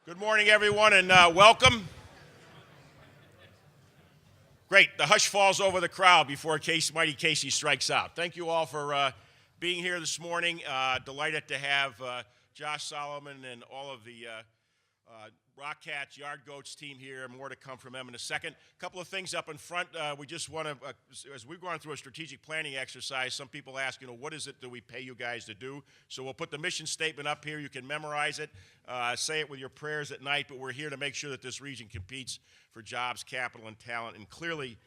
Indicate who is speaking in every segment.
Speaker 1: Good morning, everyone, and welcome. Great. The hush falls over the crowd before Mighty Casey strikes out. Thank you all for being here this morning. Delighted to have Josh Solomon and all of the Rock Cats, Yard Goats team here. More to come from them in a second. A couple of things up in front. We just want to, as we've gone through a strategic planning exercise, some people ask, what is it that we pay you guys to do? So we'll put the mission statement up here. You can memorize it, say it with your prayers at night, but we're here to make sure that this region competes for jobs, capital, and talent. And clearly,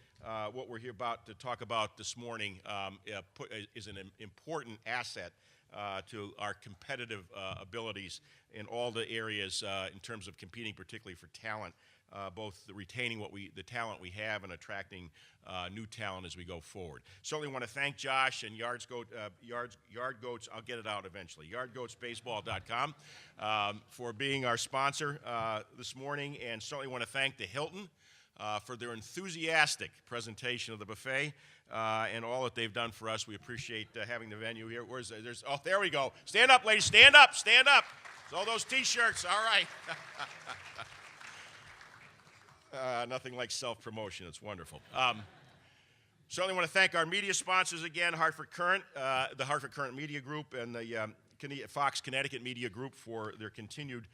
Speaker 1: what we're here about to talk about this morning is an important asset to our competitive abilities in all the areas in terms of competing, particularly for talent, both retaining the talent we have and attracting new talent as we go forward. Certainly want to thank Josh and Yard Goats. I'll get it out eventually. YardGoatsBaseball.com for being our sponsor this morning, and certainly want to thank the Hilton for their enthusiastic presentation of the buffet and all that they've done for us. We appreciate having the venue here. Oh, there we go. Stand up, ladies. Stand up. Stand up. It's all those T-shirts. All right. Nothing like self-promotion. It's wonderful. Certainly want to thank our media sponsors again, Hartford Current, the Hartford Current Media Group, and the Fox Connecticut Media Group for their continued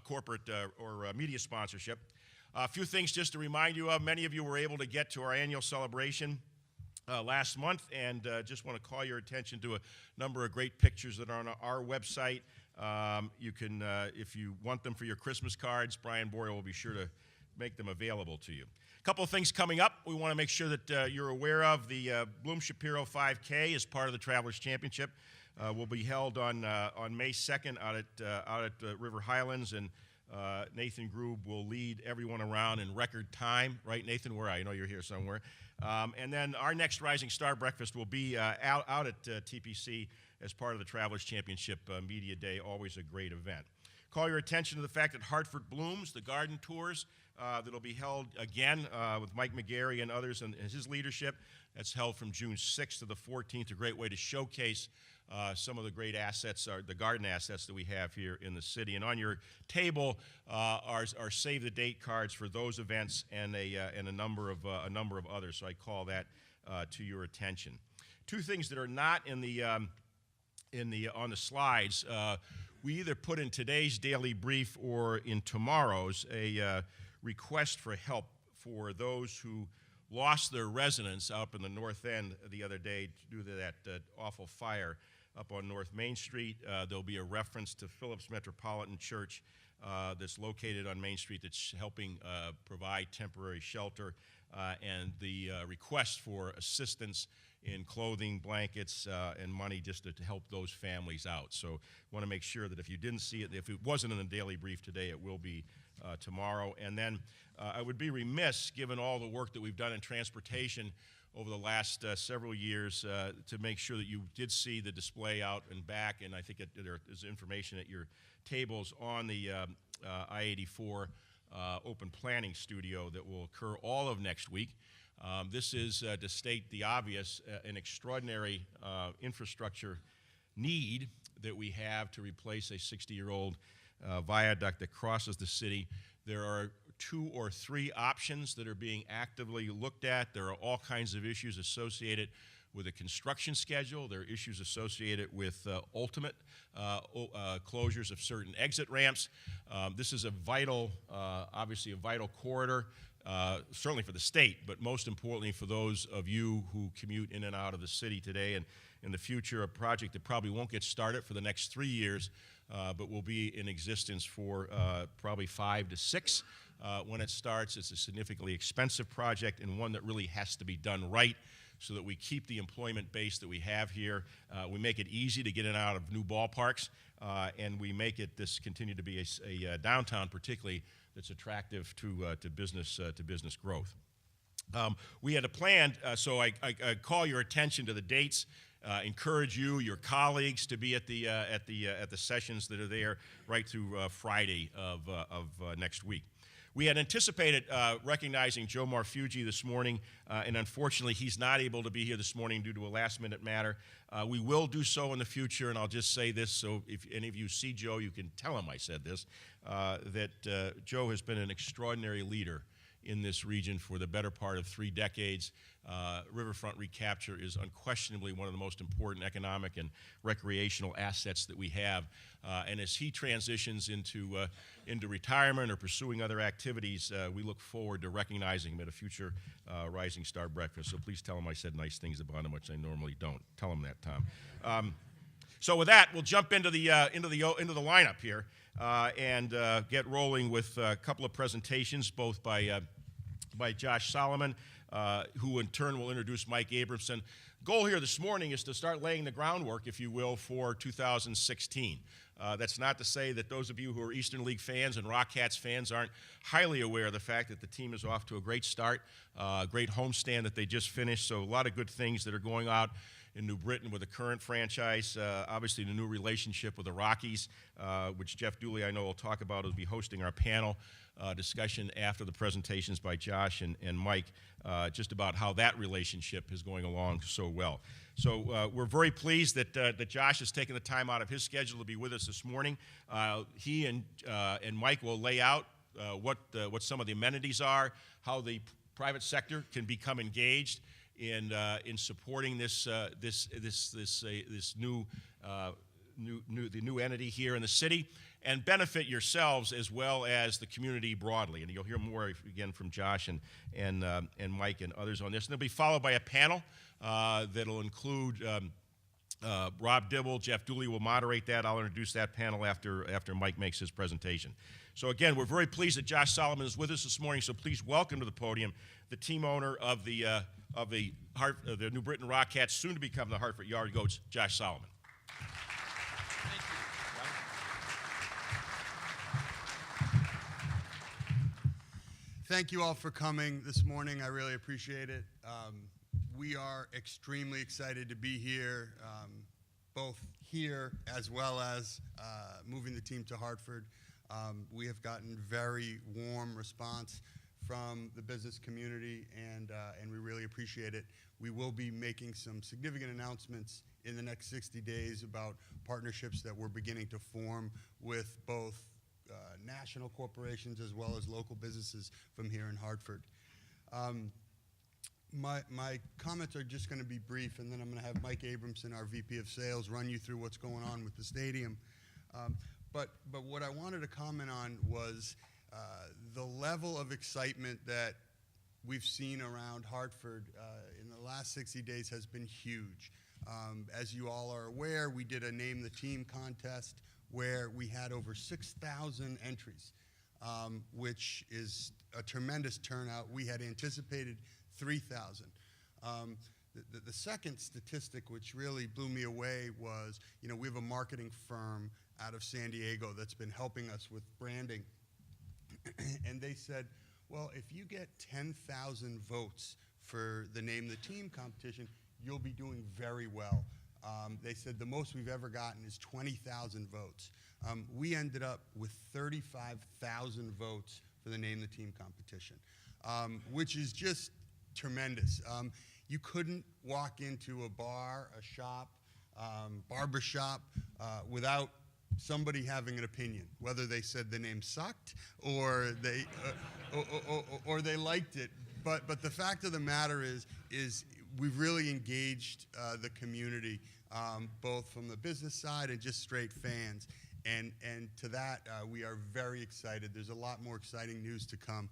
Speaker 1: corporate or media sponsorship. A few things just to remind you of. Many of you were able to get to our annual celebration last month, and just want to call your attention to a number of great pictures that are on our website. You can, if you want them for your Christmas cards, Brian Boyle will be sure to make them available to you. A couple of things coming up we want to make sure that you're aware of. The Bloom Shapiro 5K is part of the Travelers Championship. Will be held on May 2nd out at River Highlands, and Nathan Griebel will lead everyone around in record time. Right, Nathan? Where are you? I know you're here somewhere. And then our next Rising Star Breakfast will be out at TPC as part of the Travelers Championship Media Day. Always a great event. Call your attention to the fact that Hartford Blooms, the garden tours, that'll be held again with Mike McGarry and others and his leadership. That's held from June 6th to the 14th. A great way to showcase some of the great assets, the garden assets that we have here in the city. And on your table are save the date cards for those events and a number of others. So I call that to your attention. Two things that are not on the slides. We either put in today's daily brief or in tomorrow's a request for help for those who lost their residence up in the North End the other day due to that awful fire up on North Main Street. There'll be a reference to Phillips Metropolitan Church that's located on Main Street that's helping provide temporary shelter, and the request for assistance in clothing, blankets, and money just to help those families out. So want to make sure that if you didn't see it, if it wasn't in the daily brief today, it will be tomorrow. And then I would be remiss, given all the work that we've done in transportation over the last several years, to make sure that you did see the display out and back, and I think there is information at your tables on the I-84 open planning studio that will occur all of next week. This is, to state the obvious, an extraordinary infrastructure need that we have to replace a 60-year-old viaduct that crosses the city. There are 2 or 3 options that are being actively looked at. There are all kinds of issues associated with a construction schedule. There are issues associated with ultimate closures of certain exit ramps. This is a vital, obviously a vital corridor, certainly for the state, but most importantly for those of you who commute in and out of the city today, and in the future a project that probably won't get started for the next 3 years, but will be in existence for probably 5 to 6 when it starts. It's a significantly expensive project and one that really has to be done right so that we keep the employment base that we have here. We make it easy to get in and out of new ballparks, and we make it continue to be a downtown particularly that's attractive to business growth. We had a plan, so I call your attention to the dates. Encourage you, your colleagues, to be at the sessions that are there right through Friday of next week. We had anticipated recognizing Joe Marfugi this morning, and unfortunately he's not able to be here this morning due to a last-minute matter. We will do so in the future, and I'll just say this, so if any of you see Joe, you can tell him I said this, that Joe has been an extraordinary leader in this region for the better part of 3 decades. Riverfront recapture is unquestionably one of the most important economic and recreational assets that we have. And as he transitions into retirement or pursuing other activities, we look forward to recognizing him at a future Rising Star breakfast. So please tell him I said nice things about him, which I normally don't. Tell him that, Tom. So with that, we'll jump into the lineup here and get rolling with a couple of presentations, both by Josh Solomon, who in turn will introduce Mike Abramson. Goal here this morning is to start laying the groundwork, if you will, for 2016. That's not to say that those of you who are Eastern League fans and Rockcats fans aren't highly aware of the fact that the team is off to a great start, great homestand that they just finished, so a lot of good things that are going out in New Britain with the current franchise, obviously the new relationship with the Rockies, which Jeff Dooley, I know, will talk about. He'll be hosting our panel discussion after the presentations by Josh and Mike, just about how that relationship is going along so well. So we're very pleased that Josh has taken the time out of his schedule to be with us this morning. He and Mike will lay out what some of the amenities are, how the private sector can become engaged in supporting this new entity here in the city, and benefit yourselves as well as the community broadly. And you'll hear more again from Josh and Mike and others on this. And it'll be followed by a panel that'll include Rob Dibble. Jeff Dooley will moderate that. I'll introduce that panel after Mike makes his presentation. So again, we're very pleased that Josh Solomon is with us this morning. So please welcome to the podium the team owner of the New Britain Rockcats, soon to become the Hartford Yard Goats, Josh Solomon.
Speaker 2: Thank you all for coming this morning. I really appreciate it. We are extremely excited to be here, both here as well as moving the team to Hartford. We have gotten very warm response from the business community, and we really appreciate it. We will be making some significant announcements in the next 60 days about partnerships that we're beginning to form with both national corporations as well as local businesses from here in Hartford. My comments are just going to be brief, and then I'm going to have Mike Abramson, our VP of Sales, run you through what's going on with the stadium. But what I wanted to comment on was the level of excitement that we've seen around Hartford in the last 60 days has been huge. As you all are aware, we did a Name the Team contest where we had over 6,000 entries, which is a tremendous turnout. We had anticipated 3,000. The second statistic, which really blew me away, was, we have a marketing firm out of San Diego that's been helping us with branding. And they said, well, if you get 10,000 votes for the Name the Team competition, you'll be doing very well. They said the most we've ever gotten is 20,000 votes. We ended up with 35,000 votes for the Name the Team competition, which is just tremendous. You couldn't walk into a bar, a shop, barber shop without somebody having an opinion, whether they said the name sucked or they liked it. But the fact of the matter is we've really engaged the community, both from the business side and just straight fans. And to that, we are very excited. There's a lot more exciting news to come.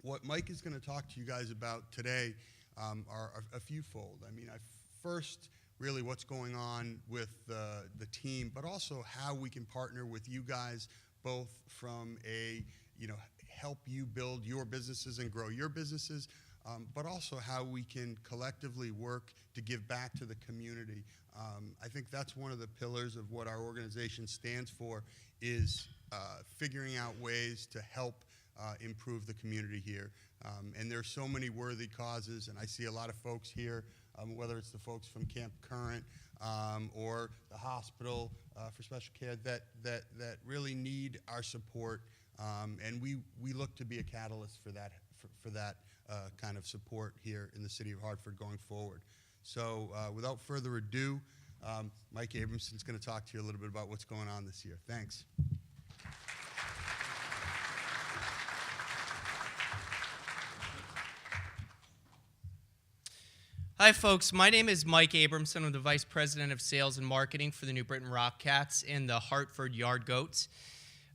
Speaker 2: What Mike is going to talk to you guys about today are a few-fold. I mean, first, really what's going on with the team, but also how we can partner with you guys, both from a, help you build your businesses and grow your businesses, but also how we can collectively work to give back to the community. I think that's one of the pillars of what our organization stands for, is figuring out ways to help improve the community here. And there's so many worthy causes, and I see a lot of folks here, whether it's the folks from Camp Current or the hospital for special care that really need our support. And we look to be a catalyst for that, kind of support here in the city of Hartford going forward. So without further ado, Mike Abramson's going to talk to you a little bit about what's going on this year. Thanks.
Speaker 3: Hi, folks. My name is Mike Abramson. I'm the Vice President of Sales and Marketing for the New Britain Rockcats and the Hartford Yard Goats.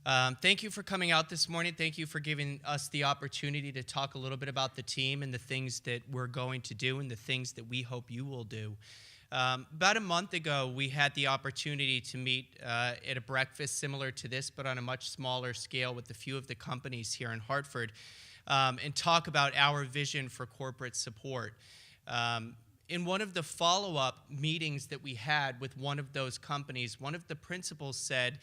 Speaker 3: Thank you for coming out this morning. Thank you for giving us the opportunity to talk a little bit about the team and the things that we're going to do and the things that we hope you will do. About a month ago, we had the opportunity to meet at a breakfast similar to this, but on a much smaller scale with a few of the companies here in Hartford, and talk about our vision for corporate support. In one of the follow-up meetings that we had with one of those companies, one of the principals said,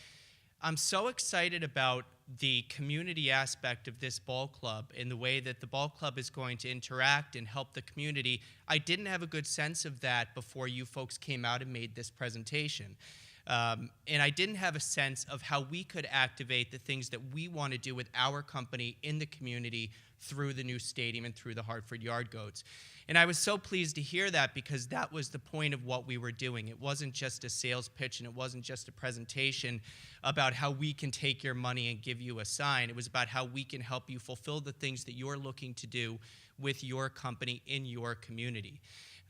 Speaker 3: I'm so excited about the community aspect of this ball club and the way that the ball club is going to interact and help the community. I didn't have a good sense of that before you folks came out and made this presentation. And I didn't have a sense of how we could activate the things that we want to do with our company in the community through the new stadium and through the Hartford Yard Goats. And I was so pleased to hear that because that was the point of what we were doing. It wasn't just a sales pitch and it wasn't just a presentation about how we can take your money and give you a sign. It was about how we can help you fulfill the things that you're looking to do with your company in your community.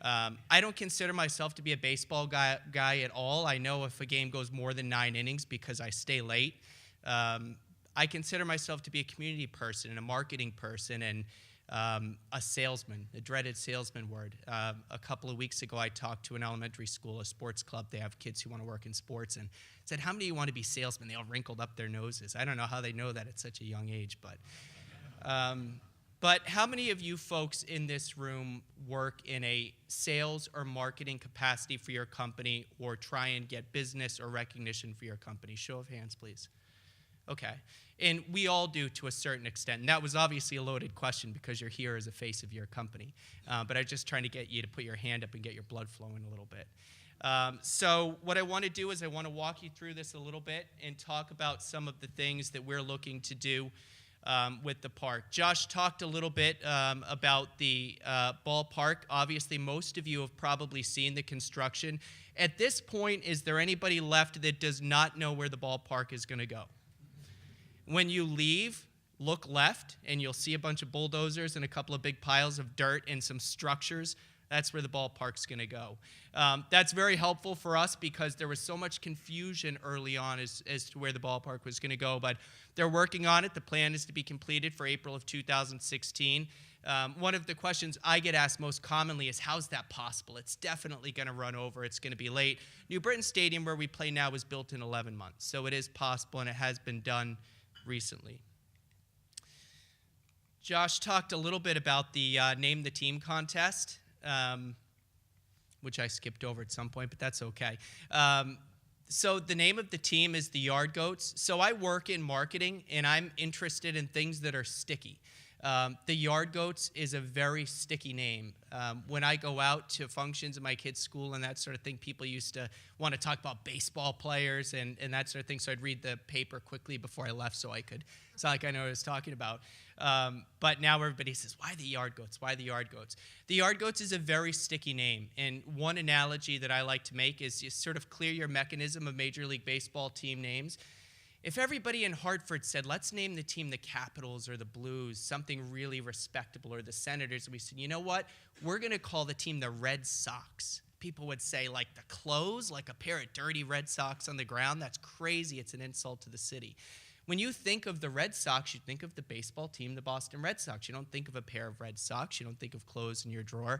Speaker 3: I don't consider myself to be a baseball guy at all. I know if a game goes more than 9 innings because I stay late. I consider myself to be a community person and a marketing person and a salesman, the dreaded salesman word. A couple of weeks ago, I talked to an elementary school, a sports club. They have kids who want to work in sports, and said, how many of you want to be salesmen? They all wrinkled up their noses. I don't know how they know that at such a young age, but how many of you folks in this room work in a sales or marketing capacity for your company or try and get business or recognition for your company? Show of hands, please. Okay. And we all do to a certain extent. And that was obviously a loaded question because you're here as a face of your company. But I'm just trying to get you to put your hand up and get your blood flowing a little bit. So what I want to do is I want to walk you through this a little bit and talk about some of the things that we're looking to do with the park. Josh talked a little bit about the ballpark. Obviously, most of you have probably seen the construction. At this point, is there anybody left that does not know where the ballpark is going to go? When you leave, look left, and you'll see a bunch of bulldozers and a couple of big piles of dirt and some structures. That's where the ballpark's going to go. That's very helpful for us because there was so much confusion early on as to where the ballpark was going to go, but they're working on it. The plan is to be completed for April of 2016. One of the questions I get asked most commonly is, how's that possible? It's definitely going to run over. It's going to be late. New Britain Stadium, where we play now, was built in 11 months, so it is possible, and it has been done recently. Josh talked a little bit about the Name the Team contest, which I skipped over at some point, but that's okay. So the name of the team is the Yard Goats. So I work in marketing, and I'm interested in things that are sticky. The Yard Goats is a very sticky name. When I go out to functions in my kids' school and that sort of thing, people used to want to talk about baseball players and that sort of thing, so I'd read the paper quickly before I left so I could sound like I know what I was talking about. But now everybody says, why the Yard Goats? Why the Yard Goats? The Yard Goats is a very sticky name, and one analogy that I like to make is you sort of clear your mechanism of Major League Baseball team names. If everybody in Hartford said, let's name the team the Capitals or the Blues, something really respectable, or the Senators, and we said, you know what? We're going to call the team the Red Sox. People would say, like the clothes, like a pair of dirty Red Sox on the ground. That's crazy. It's an insult to the city. When you think of the Red Sox, you think of the baseball team, the Boston Red Sox. You don't think of a pair of Red Sox. You don't think of clothes in your drawer.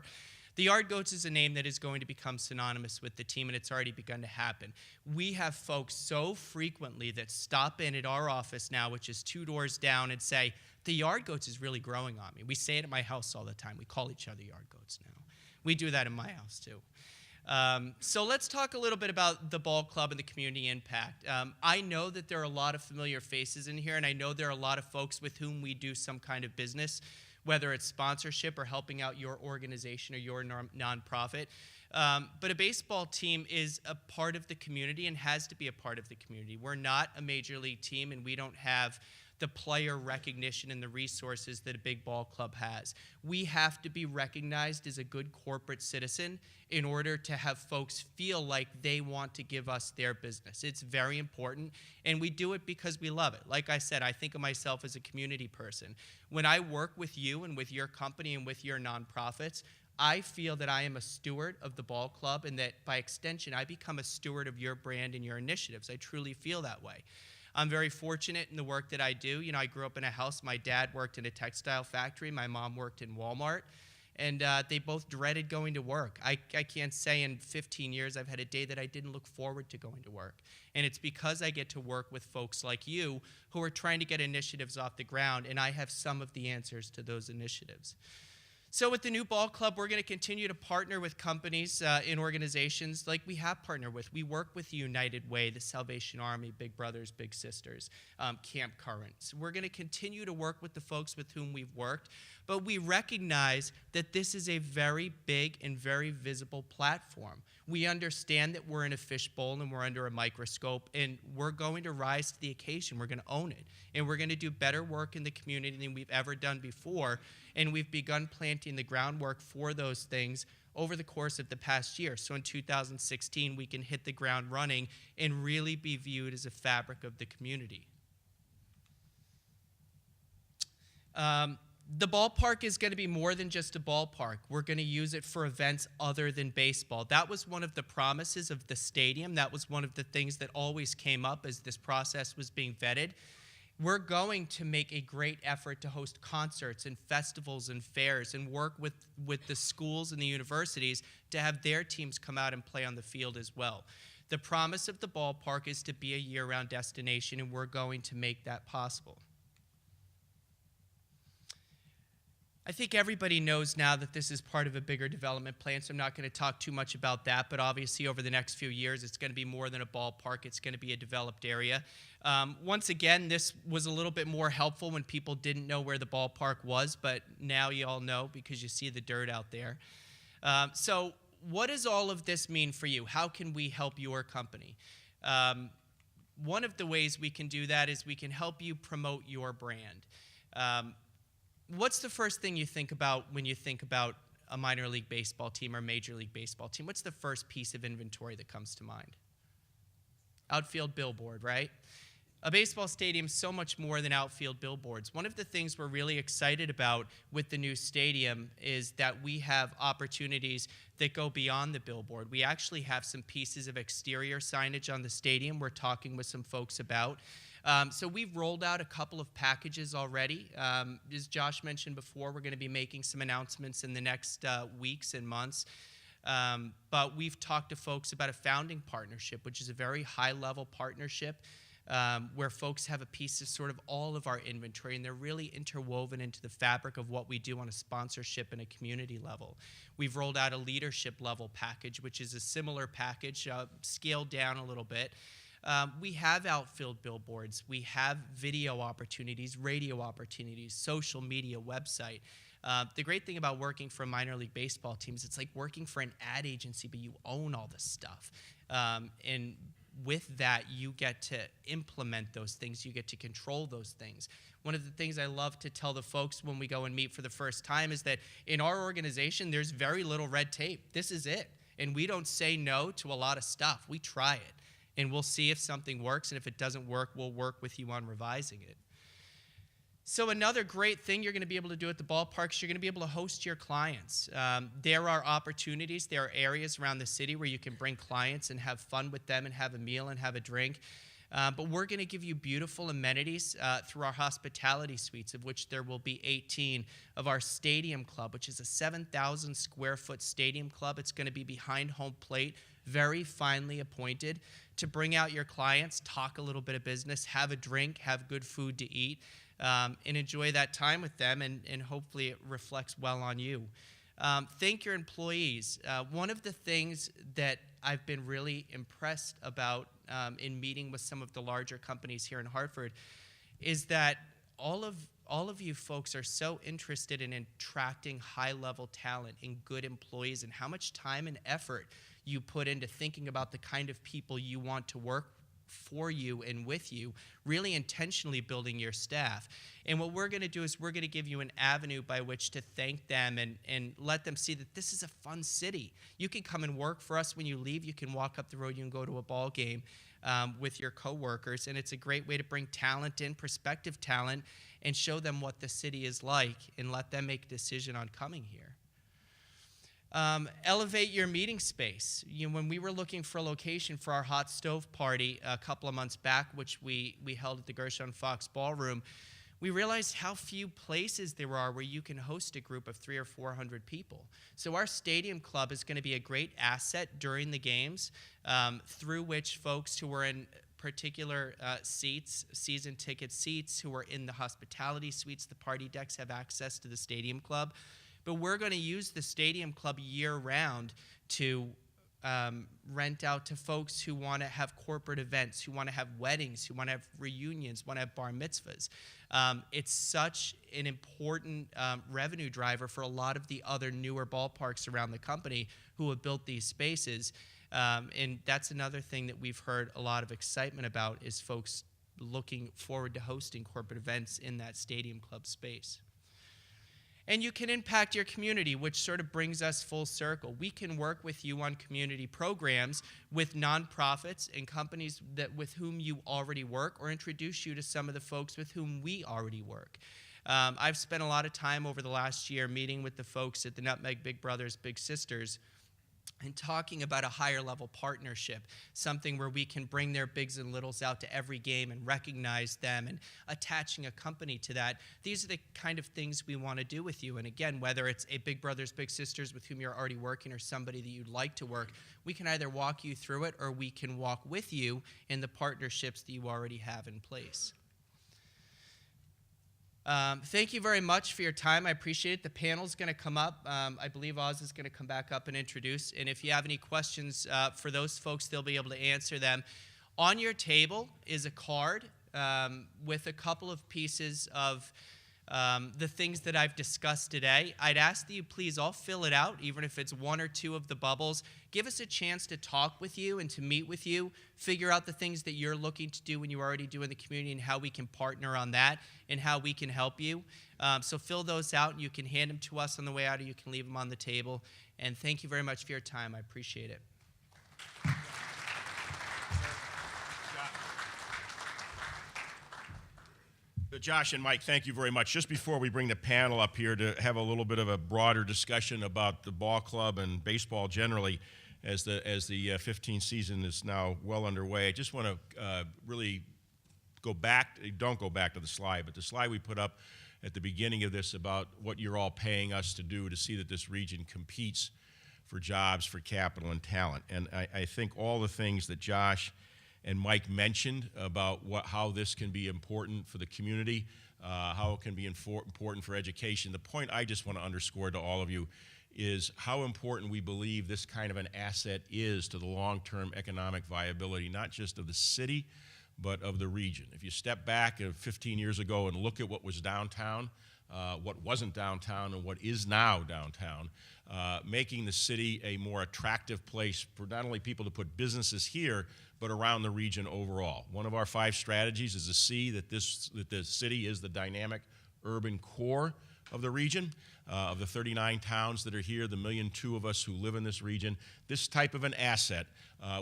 Speaker 3: The Yard Goats is a name that is going to become synonymous with the team, and it's already begun to happen. We have folks so frequently that stop in at our office now, which is 2 doors down, and say, the Yard Goats is really growing on me. We say it at my house all the time. We call each other Yard Goats now. We do that in my house, too. So let's talk a little bit about the ball club and the community impact. I know that there are a lot of familiar faces in here, and I know there are a lot of folks with whom we do some kind of business, whether it's sponsorship or helping out your organization or your nonprofit. But a baseball team is a part of the community and has to be a part of the community. We're not a major league team, and we don't have the player recognition and the resources that a big ball club has. We have to be recognized as a good corporate citizen in order to have folks feel like they want to give us their business. It's very important, and we do it because we love it. Like I said, I think of myself as a community person. When I work with you and with your company and with your nonprofits, I feel that I am a steward of the ball club, and that by extension, I become a steward of your brand and your initiatives. I truly feel that way. I'm very fortunate in the work that I do. You know, I grew up in a house. My dad worked in a textile factory. My mom worked in Walmart. And they both dreaded going to work. I can't say in 15 years I've had a day that I didn't look forward to going to work. And it's because I get to work with folks like you who are trying to get initiatives off the ground, and I have some of the answers to those initiatives. So with the new ball club, we're going to continue to partner with companies and organizations like we have partnered with. We work with United Way, the Salvation Army, Big Brothers, Big Sisters, Camp Current. So we're going to continue to work with the folks with whom we've worked, but we recognize that this is a very big and very visible platform. We understand that we're in a fishbowl and we're under a microscope, and we're going to rise to the occasion. We're going to own it, and we're going to do better work in the community than we've ever done before, and we've begun planting the groundwork for those things over the course of the past year. So in 2016, we can hit the ground running and really be viewed as a fabric of the community. The ballpark is going to be more than just a ballpark. We're going to use it for events other than baseball. That was one of the promises of the stadium. That was one of the things that always came up as this process was being vetted. We're going to make a great effort to host concerts and festivals and fairs and work with the schools and the universities to have their teams come out and play on the field as well. The promise of the ballpark is to be a year-round destination, and we're going to make that possible. I think everybody knows now that this is part of a bigger development plan, so I'm not going to talk too much about that, but obviously over the next few years, it's going to be more than a ballpark. It's going to be a developed area. Once again, this was a little bit more helpful when people didn't know where the ballpark was, but now you all know because you see the dirt out there. So what does all of this mean for you? How can we help your company? One of the ways we can do that is we can help you promote your brand. What's the first thing you think about when you think about a minor league baseball team or major league baseball team? What's the first piece of inventory that comes to mind? Outfield billboard, right? A baseball stadium is so much more than outfield billboards. One of the things we're really excited about with the new stadium is that we have opportunities that go beyond the billboard. We actually have some pieces of exterior signage on the stadium we're talking with some folks about. So we've rolled out a couple of packages already. As Josh mentioned before, we're going to be making some announcements in the next weeks and months. But we've talked to folks about a founding partnership, which is a very high-level partnership where folks have a piece of sort of all of our inventory, and they're really interwoven into the fabric of what we do on a sponsorship and a community level. We've rolled out a leadership level package, which is a similar package, scaled down a little bit. We have outfield billboards. We have video opportunities, radio opportunities, social media, website. The great thing about working for a minor league baseball team is it's like working for an ad agency, but you own all this stuff. And with that, you get to implement those things. You get to control those things. One of the things I love to tell the folks when we go and meet for the first time is that in our organization, there's very little red tape. This is it. And we don't say no to a lot of stuff. We try it. And we'll see if something works, and if it doesn't work, we'll work with you on revising it. So another great thing you're going to be able to do at the ballpark is you're going to be able to host your clients. There are opportunities, there are areas around the city where you can bring clients and have fun with them and have a meal and have a drink. But we're going to give you beautiful amenities through our hospitality suites, of which there will be 18, of our stadium club, which is a 7,000 square foot stadium club. It's going to be behind home plate, very finely appointed to bring out your clients, talk a little bit of business, have a drink, have good food to eat, and enjoy that time with them, and hopefully it reflects well on you. Thank your employees. One of the things that I've been really impressed about in meeting with some of the larger companies here in Hartford is that all of you folks are so interested in attracting high-level talent and good employees, and how much time and effort you put into thinking about the kind of people you want to work for you and with you, really intentionally building your staff. And what we're going to do is we're going to give you an avenue by which to thank them and let them see that this is a fun city. You can come and work for us when you leave. You can walk up the road, you can go to a ball game with your coworkers, and it's a great way to bring talent in, prospective talent, and show them what the city is like and let them make a decision on coming here. Elevate your meeting space. When we were looking for a location for our hot stove party a couple of months back, which we held at the Gershon Fox Ballroom, we realized how few places there are where you can host a group of 300 or 400 people. So our stadium club is going to be a great asset during the games, through which folks who are in particular seats, season ticket seats, who are in the hospitality suites, the party decks, have access to the stadium club. But we're going to use the stadium club year-round to rent out to folks who want to have corporate events, who want to have weddings, who want to have reunions, want to have bar mitzvahs. It's such an important revenue driver for a lot of the other newer ballparks around the company who have built these spaces. And that's another thing that we've heard a lot of excitement about, is folks looking forward to hosting corporate events in that stadium club space. And you can impact your community, which sort of brings us full circle. We can work with you on community programs with nonprofits and companies with whom you already work, or introduce you to some of the folks with whom we already work. I've spent a lot of time over the last year meeting with the folks at the Nutmeg Big Brothers Big Sisters and talking about a higher level partnership, something where we can bring their bigs and littles out to every game and recognize them, and attaching a company to that. These are the kind of things we want to do with you. And again, whether it's a Big Brothers Big Sisters with whom you're already working, or somebody that you'd like to work, we can either walk you through it, or we can walk with you in the partnerships that you already have in place. Thank you very much for your time. I appreciate it. The panel's going to come up. I believe Oz is going to come back up and introduce. And if you have any questions for those folks, they'll be able to answer them. On your table is a card with a couple of pieces of the things that I've discussed today. I'd ask that you please all fill it out, even if it's one or two of the bubbles. Give us a chance to talk with you and to meet with you, figure out the things that you're looking to do and you already do in the community, and how we can partner on that and how we can help you. So fill those out, and you can hand them to us on the way out, or you can leave them on the table. And thank you very much for your time. I appreciate it.
Speaker 1: Josh and Mike, thank you very much. Just before we bring the panel up here to have a little bit of a broader discussion about the ball club and baseball generally, as the 15th season is now well underway, I just want to really don't go back to the slide, but the slide we put up at the beginning of this about what you're all paying us to do to see that this region competes for jobs, for capital, and talent. And I think all the things that Josh and Mike mentioned about how this can be important for the community, how it can be important for education. The point I just want to underscore to all of you is how important we believe this kind of an asset is to the long-term economic viability, not just of the city, but of the region. If you step back 15 years ago and look at what was downtown, what wasn't downtown, and what is now downtown, making the city a more attractive place for not only people to put businesses here, but around the region overall. One of our 5 strategies is to see that the city is the dynamic urban core of the region, of the 39 towns that are here, the 1.2 million of us who live in this region. This type of an asset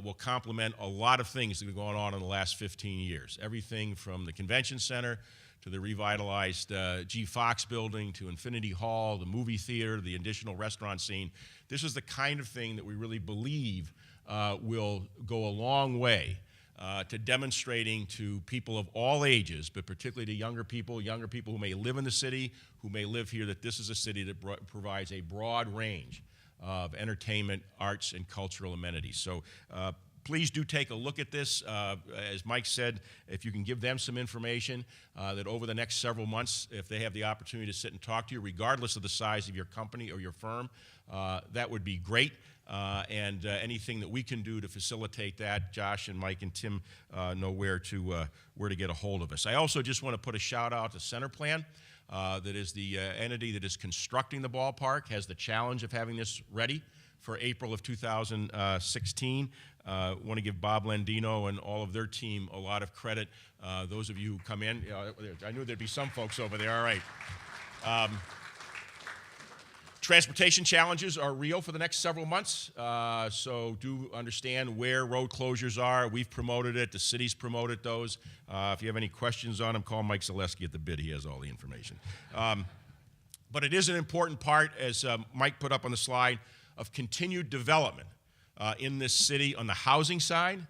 Speaker 1: will complement a lot of things that have gone on in the last 15 years. Everything from the convention center to the revitalized G. Fox building, to Infinity Hall, the movie theater, the additional restaurant scene. This is the kind of thing that we really believe will go a long way to demonstrating to people of all ages, but particularly to younger people who may live in the city, who may live here, that this is a city that provides a broad range of entertainment, arts, and cultural amenities. So please do take a look at this. As Mike said, if you can give them some information that over the next several months, if they have the opportunity to sit and talk to you, regardless of the size of your company or your firm, that would be great. And anything that we can do to facilitate that, Josh and Mike and Tim know where to get a hold of us. I also just want to put a shout out to CenterPlan, that is the entity that is constructing the ballpark, has the challenge of having this ready for April of 2016. Want to give Bob Landino and all of their team a lot of credit. Those of you who come in, I knew there'd be some folks over there, all right. Transportation challenges are real for the next several months, so do understand where road closures are. We've promoted it. The city's promoted those. If you have any questions on them, call Mike Zaleski at the bid. He has all the information. But it is an important part, as Mike put up on the slide, of continued development in this city on the housing side,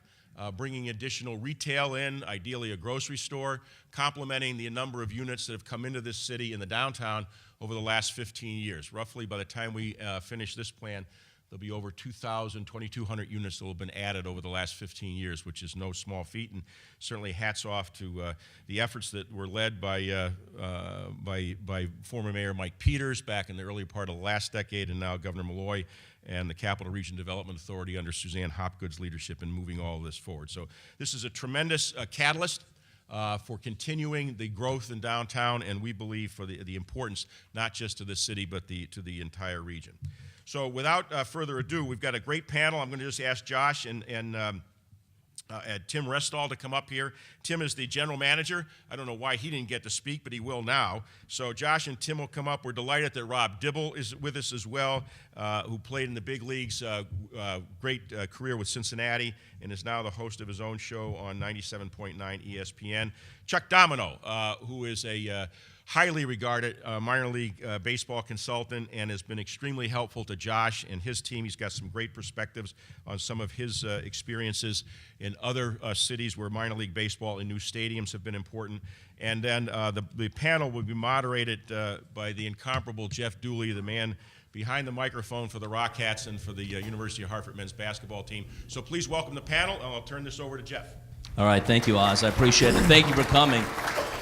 Speaker 1: bringing additional retail in, ideally a grocery store, complementing the number of units that have come into this city in the downtown over the last 15 years. Roughly, by the time we finish this plan, there'll be over 2,200 units that will have been added over the last 15 years, which is no small feat, and certainly hats off to the efforts that were led by former Mayor Mike Peters back in the early part of the last decade, and now Governor Malloy and the Capital Region Development Authority under Suzanne Hopgood's leadership in moving all of this forward. So this is a tremendous catalyst for continuing the growth in downtown, and we believe for the importance not just to the city but to the entire region. So without further ado, we've got a great panel. I'm going to just ask Josh and Tim Restall to come up here. Tim is the general manager. I don't know why he didn't get to speak, but he will now. So Josh and Tim will come up. We're delighted that Rob Dibble is with us as well, who played in the big leagues, great career with Cincinnati, and is now the host of his own show on 97.9 ESPN. Chuck Domino, who is a highly regarded minor league baseball consultant and has been extremely helpful to Josh and his team. He's got some great perspectives on some of his experiences in other cities where minor league baseball and new stadiums have been important. And then the panel will be moderated by the incomparable Jeff Dooley, the man behind the microphone for the Rockettes and for the University of Hartford men's basketball team. So please welcome the panel, and I'll turn this over to Jeff.
Speaker 4: All right, thank you, Oz. I appreciate it. Thank you for coming.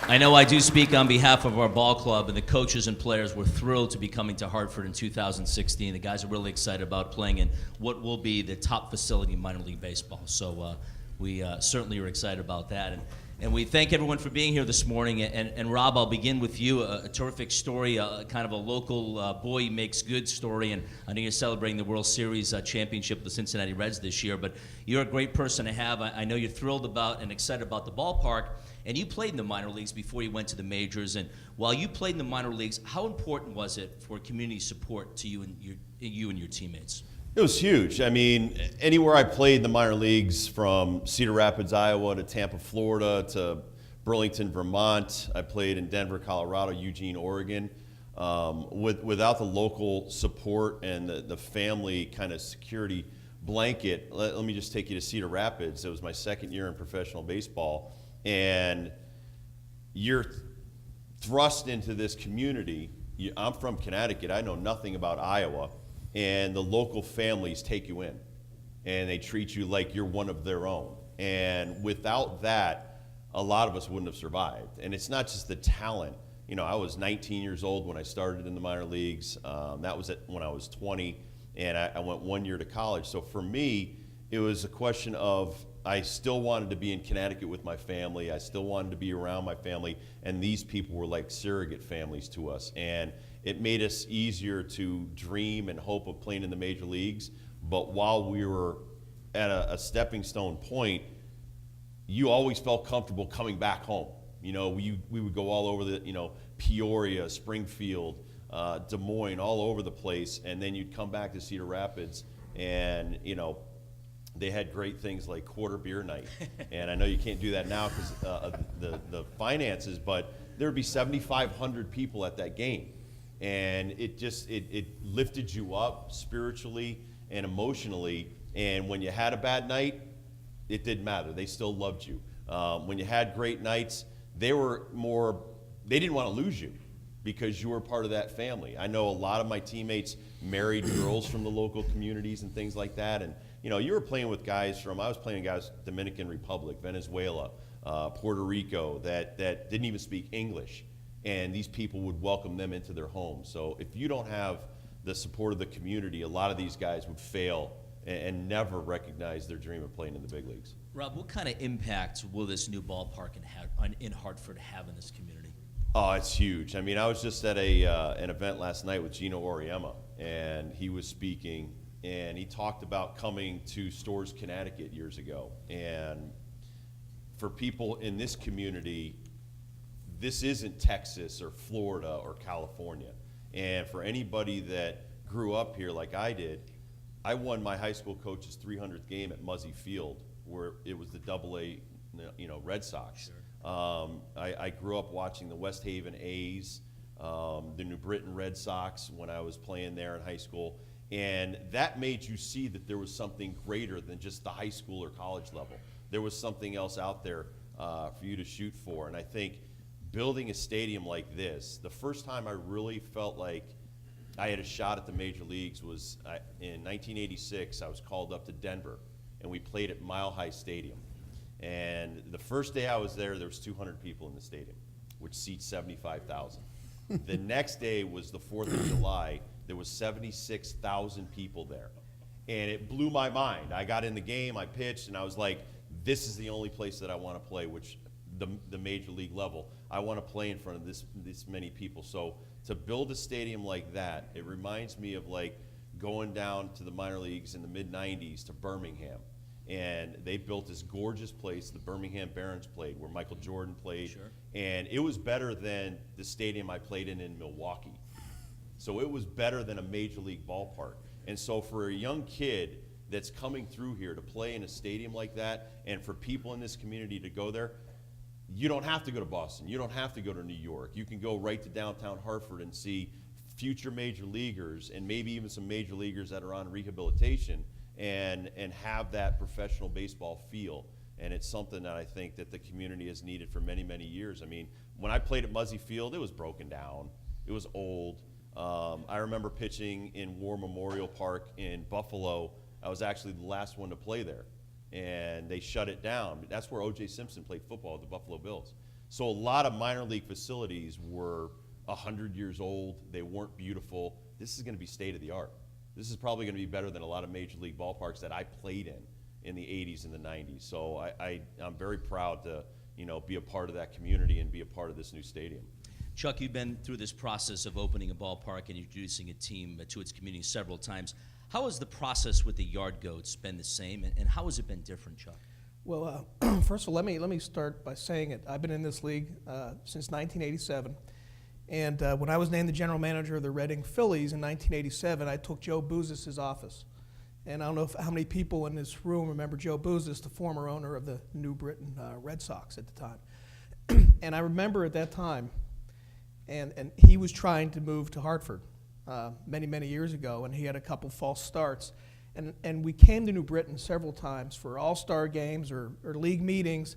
Speaker 4: I know I do speak on behalf of our ball club, and the coaches and players were thrilled to be coming to Hartford in 2016. The guys are really excited about playing in what will be the top facility in minor league baseball. So we certainly are excited about that. And we thank everyone for being here this morning. And Rob, I'll begin with you. A terrific story, kind of a local boy makes good story. And I know you're celebrating the World Series championship with the Cincinnati Reds this year. But you're a great person to have. I know you're thrilled about and excited about the ballpark. And you played in the minor leagues before you went to the majors. And while you played in the minor leagues, how important was it for community support to you and your teammates?
Speaker 5: It was huge. I mean, anywhere I played in the minor leagues, from Cedar Rapids, Iowa, to Tampa, Florida, to Burlington, Vermont. I played in Denver, Colorado, Eugene, Oregon. Without the local support and the family kind of security blanket, let me just take you to Cedar Rapids. It was my second year in professional baseball, and you're thrust into this community. I'm from Connecticut. I know nothing about Iowa. And the local families take you in, and they treat you like you're one of their own. And without that, a lot of us wouldn't have survived. And it's not just the talent. You know, I was 19 years old when I started in the minor leagues. That was when I was 20, and I went 1 year to college. So for me, it was a question of I still wanted to be in Connecticut with my family. I still wanted to be around my family, and these people were like surrogate families to us. And it made us easier to dream and hope of playing in the major leagues. But while we were at a stepping stone point, you always felt comfortable coming back home. You know, we would go all over Peoria, Springfield, Des Moines, all over the place. And then you'd come back to Cedar Rapids, and, they had great things like quarter beer night. And I know you can't do that now because of the finances, but there would be 7,500 people at that game. And it lifted you up spiritually and emotionally. And when you had a bad night, it didn't matter. They still loved you. When you had great nights, they didn't want to lose you because you were part of that family. I know a lot of my teammates married girls from the local communities and things like that. And, you were playing with guys I was playing with guys Dominican Republic, Venezuela, Puerto Rico that didn't even speak English. And these people would welcome them into their homes. So if you don't have the support of the community, a lot of these guys would fail and never recognize their dream of playing in the big leagues.
Speaker 4: Rob, what kind of impact will this new ballpark in Hartford have in this community?
Speaker 5: Oh, it's huge. I mean, I was just at an event last night with Gino Auriemma, and he was speaking, and he talked about coming to Storrs, Connecticut years ago. And for people in this community, this isn't Texas or Florida or California. And for anybody that grew up here like I did, I won my high school coach's 300th game at Muzzy Field, where it was the AA, Red Sox. Sure. I grew up watching the West Haven A's, the New Britain Red Sox when I was playing there in high school. And that made you see that there was something greater than just the high school or college level. There was something else out there for you to shoot for. And I think building a stadium like this, the first time I really felt like I had a shot at the major leagues was in 1986. I was called up to Denver, and we played at Mile High Stadium. And the first day I was there was 200 people in the stadium, which seats 75,000. The next day was the 4th of July. There was 76,000 people there. And it blew my mind. I got in the game, I pitched, and I was like, this is the only place that I want to play, which the major league level. I want to play in front of this many people. So to build a stadium like that, it reminds me of like going down to the minor leagues in the mid-90s to Birmingham. And they built this gorgeous place, the Birmingham Barons played, where Michael Jordan played. Sure. And it was better than the stadium I played in Milwaukee. So it was better than a major league ballpark. And so for a young kid that's coming through here to play in a stadium like that, and for people in this community to go there, you don't have to go to Boston. You don't have to go to New York. You can go right to downtown Hartford and see future major leaguers and maybe even some major leaguers that are on rehabilitation and have that professional baseball feel. And it's something that I think that the community has needed for many, many years. I mean, when I played at Muzzy Field, it was broken down. It was old. I remember pitching in War Memorial Park in Buffalo. I was actually the last one to play there, and they shut it down. That's where O.J. Simpson played football with the Buffalo Bills. So a lot of minor league facilities were 100 years old. They weren't beautiful. This is going to be state of the art. This is probably going to be better than a lot of major league ballparks that I played in the 80s and the 90s. So I'm very proud to be a part of that community and be a part of this new stadium.
Speaker 4: Chuck, you've been through this process of opening a ballpark and introducing a team to its community several times. How has the process with the Yard Goats been the same, and how has it been different, Chuck?
Speaker 6: Well, first of all, let me start by saying it. I've been in this league since 1987, and when I was named the general manager of the Reading Phillies in 1987, I took Joe Bouzis' office. And I don't know how many people in this room remember Joe Bouzis, the former owner of the New Britain Red Sox at the time. And I remember at that time, and he was trying to move to Hartford many, many years ago, and he had a couple false starts. And we came to New Britain several times for all-star games or league meetings,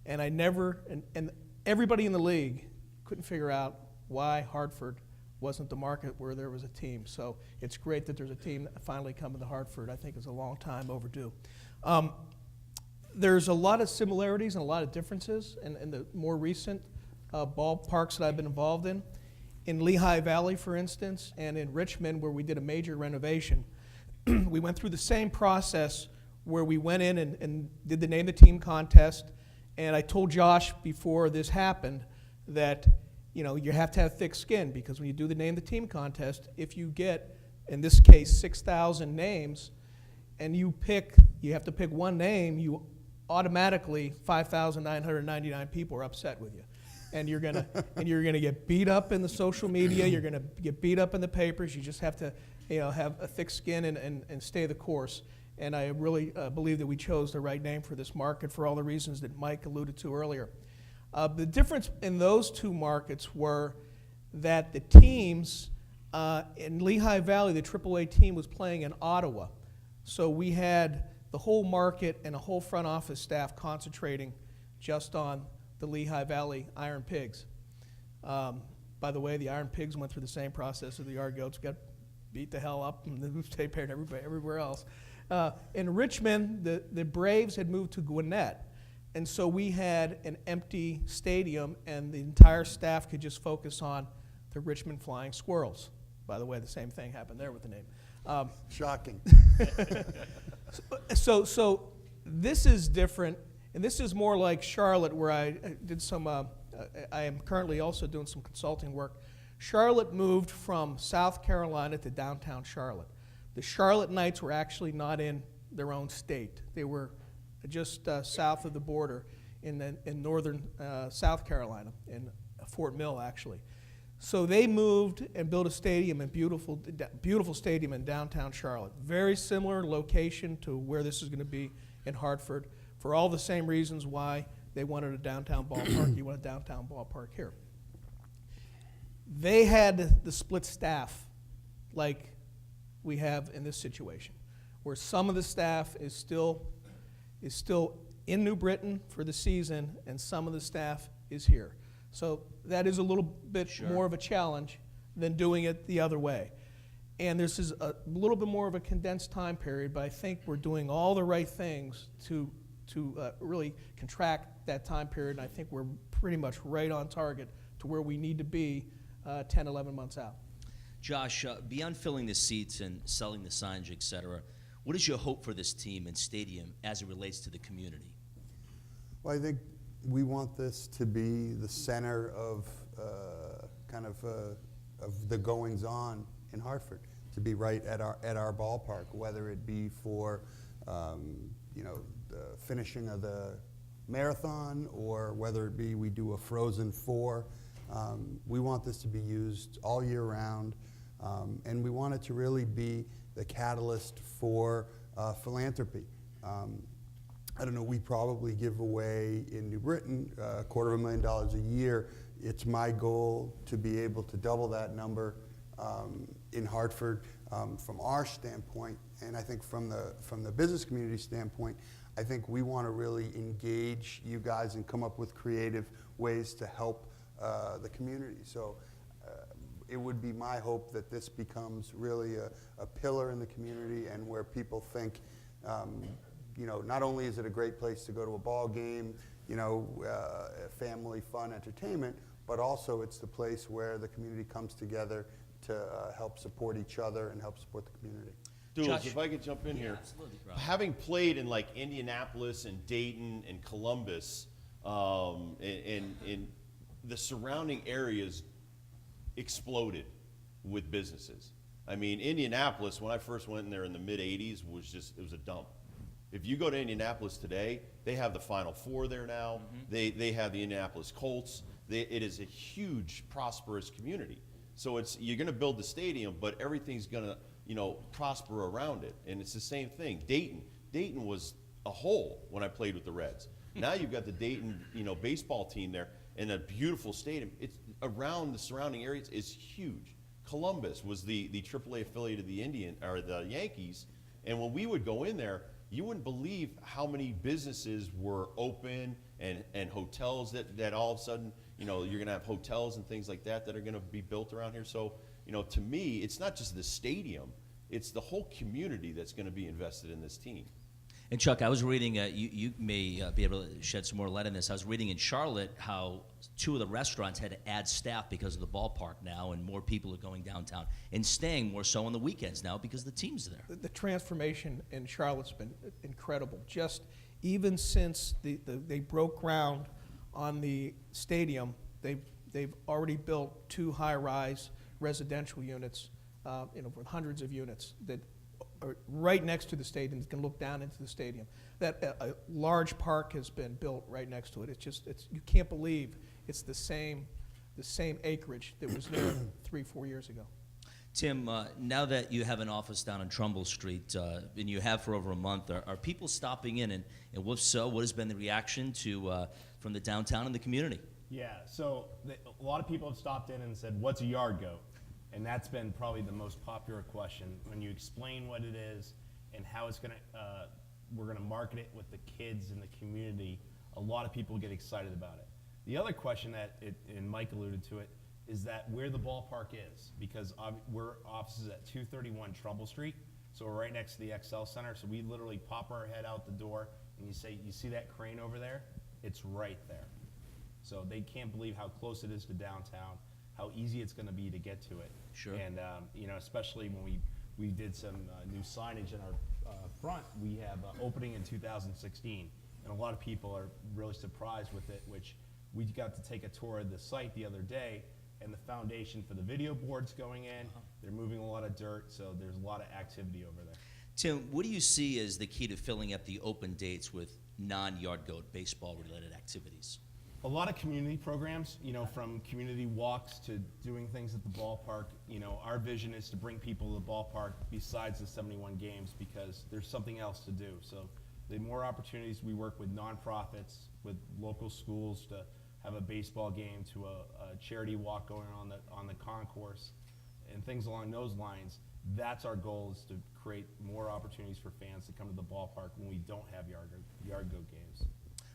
Speaker 6: and and everybody in the league couldn't figure out why Hartford wasn't the market where there was a team. So it's great that there's a team that finally coming to Hartford. I think it's a long time overdue. There's a lot of similarities and a lot of differences in the more recent ballparks that I've been involved in. In Lehigh Valley, for instance, and in Richmond, where we did a major renovation, we went through the same process where we went in and did the Name the Team contest. And I told Josh before this happened that you have to have thick skin, because when you do the Name the Team contest, if you get, in this case, 6,000 names, and you have to pick one name, you automatically 5,999 people are upset with you. And you're gonna get beat up in the social media. You're gonna get beat up in the papers. You just have to, have a thick skin and stay the course. And I really believe that we chose the right name for this market for all the reasons that Mike alluded to earlier. The difference in those two markets were that the teams in Lehigh Valley, the AAA team was playing in Ottawa, so we had the whole market and a whole front office staff concentrating just on the Lehigh Valley Iron Pigs. By the way, the Iron Pigs went through the same process as the Yard Goats, got beat the hell up in the newspaper and everywhere else. In Richmond, the Braves had moved to Gwinnett, and so we had an empty stadium, and the entire staff could just focus on the Richmond Flying Squirrels. By the way, the same thing happened there with the name.
Speaker 2: Shocking.
Speaker 6: So this is different. And this is more like Charlotte, where I did some, I am currently also doing some consulting work. Charlotte moved from South Carolina to downtown Charlotte. The Charlotte Knights were actually not in their own state. They were just south of the border in northern South Carolina, in Fort Mill, actually. So they moved and built a stadium, a beautiful stadium in downtown Charlotte. Very similar location to where this is going to be in Hartford, for all the same reasons why they wanted a downtown ballpark. You want a downtown ballpark here. They had the split staff like we have in this situation, where some of the staff is still in New Britain for the season, and some of the staff is here. So that is a little bit more of a challenge than doing it the other way. And this is a little bit more of a condensed time period, but I think we're doing all the right things to really contract that time period, and I think we're pretty much right on target to where we need to be 10, 11 months out.
Speaker 4: Josh, beyond filling the seats and selling the signage, et cetera, what is your hope for this team and stadium as it relates to the community?
Speaker 2: Well, I think we want this to be the center of of the goings-on in Hartford, to be right at our ballpark, whether it be for the finishing of the marathon, or whether it be we do a Frozen 4. We want this to be used all year round, and we want it to really be the catalyst for philanthropy. I don't know, we probably give away in New Britain $250,000 a year. It's my goal to be able to double that number in Hartford from our standpoint, and I think from the business community standpoint, I think we want to really engage you guys and come up with creative ways to help the community. So it would be my hope that this becomes really a pillar in the community, and where people think, not only is it a great place to go to a ball game, family fun entertainment, but also it's the place where the community comes together to help support each other and help support the community.
Speaker 5: Jules, if I could jump in here.
Speaker 4: Absolutely, Rob.
Speaker 5: Having played in like Indianapolis and Dayton and Columbus, and the surrounding areas exploded with businesses. I mean, Indianapolis, when I first went in there in the mid-'80s, it was a dump. If you go to Indianapolis today, they have the Final Four there now. Mm-hmm. They have the Indianapolis Colts. It is a huge, prosperous community. So you're going to build the stadium, but everything's going to prosper around it. And it's the same thing. Dayton was a hole when I played with the Reds. Now you've got the Dayton baseball team there, and a beautiful stadium. It's around the surrounding areas is huge. Columbus was the AAA affiliate of the Yankees, and when we would go in there, you wouldn't believe how many businesses were open and hotels that all of a sudden, you're going to have hotels and things like that are going to be built around here. So, to me, it's not just the stadium, it's the whole community that's going to be invested in this team.
Speaker 4: And Chuck, I was reading, you may be able to shed some more light on this. I was reading in Charlotte how 2 of the restaurants had to add staff because of the ballpark now, and more people are going downtown and staying more so on the weekends now because the team's there.
Speaker 6: The transformation in Charlotte's been incredible. Just even since they broke ground on the stadium, they've already built 2 high-rise residential units, with hundreds of units that are right next to the stadium. You can look down into the stadium. That a large park has been built right next to it. It's you can't believe it's the same acreage that was there 3-4 years ago.
Speaker 4: Tim, now that you have an office down on Trumbull Street, and you have for over a month, are people stopping in, and if so, what has been the reaction from the downtown and the community?
Speaker 7: Yeah, so a lot of people have stopped in and said, "What's a yard goat?" And that's been probably the most popular question. When you explain what it is and how it's we're gonna market it with the kids in the community, a lot of people get excited about it. The other question and Mike alluded to it, is that where the ballpark is, because we're offices at 231 Trumbull Street, so we're right next to the XL Center. So we literally pop our head out the door, and you see that crane over there? It's right there. So they can't believe how close it is to downtown, how easy it's going to be to get to it.
Speaker 4: Sure.
Speaker 7: And especially when we did some new signage in our front, we have opening in 2016, and a lot of people are really surprised with it. Which we got to take a tour of the site the other day, and the foundation for the video boards going in. They're moving a lot of dirt, so there's a lot of activity over there.
Speaker 4: Tim, what do you see as the key to filling up the open dates with non-yard goat baseball-related activities?
Speaker 7: A lot of community programs, from community walks to doing things at the ballpark. Our vision is to bring people to the ballpark besides the 71 games because there's something else to do. So the more opportunities we work with nonprofits, with local schools to have a baseball game, to a charity walk going on the concourse, and things along those lines. That's our goal, is to create more opportunities for fans to come to the ballpark when we don't have yard goat games.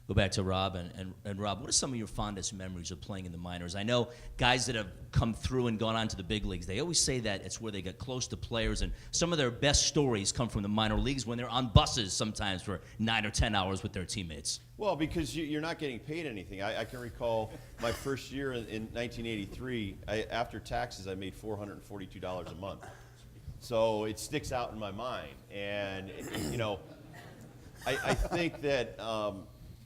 Speaker 4: Go back to Rob, and Rob, what are some of your fondest memories of playing in the minors? I know guys that have come through and gone on to the big leagues, they always say that it's where they get close to players, and some of their best stories come from the minor leagues when they're on buses sometimes for 9 or 10 hours with their teammates.
Speaker 5: Well, because you're not getting paid anything. I can recall my first year in 1983, after taxes, I made $442 a month. So it sticks out in my mind. And, I think that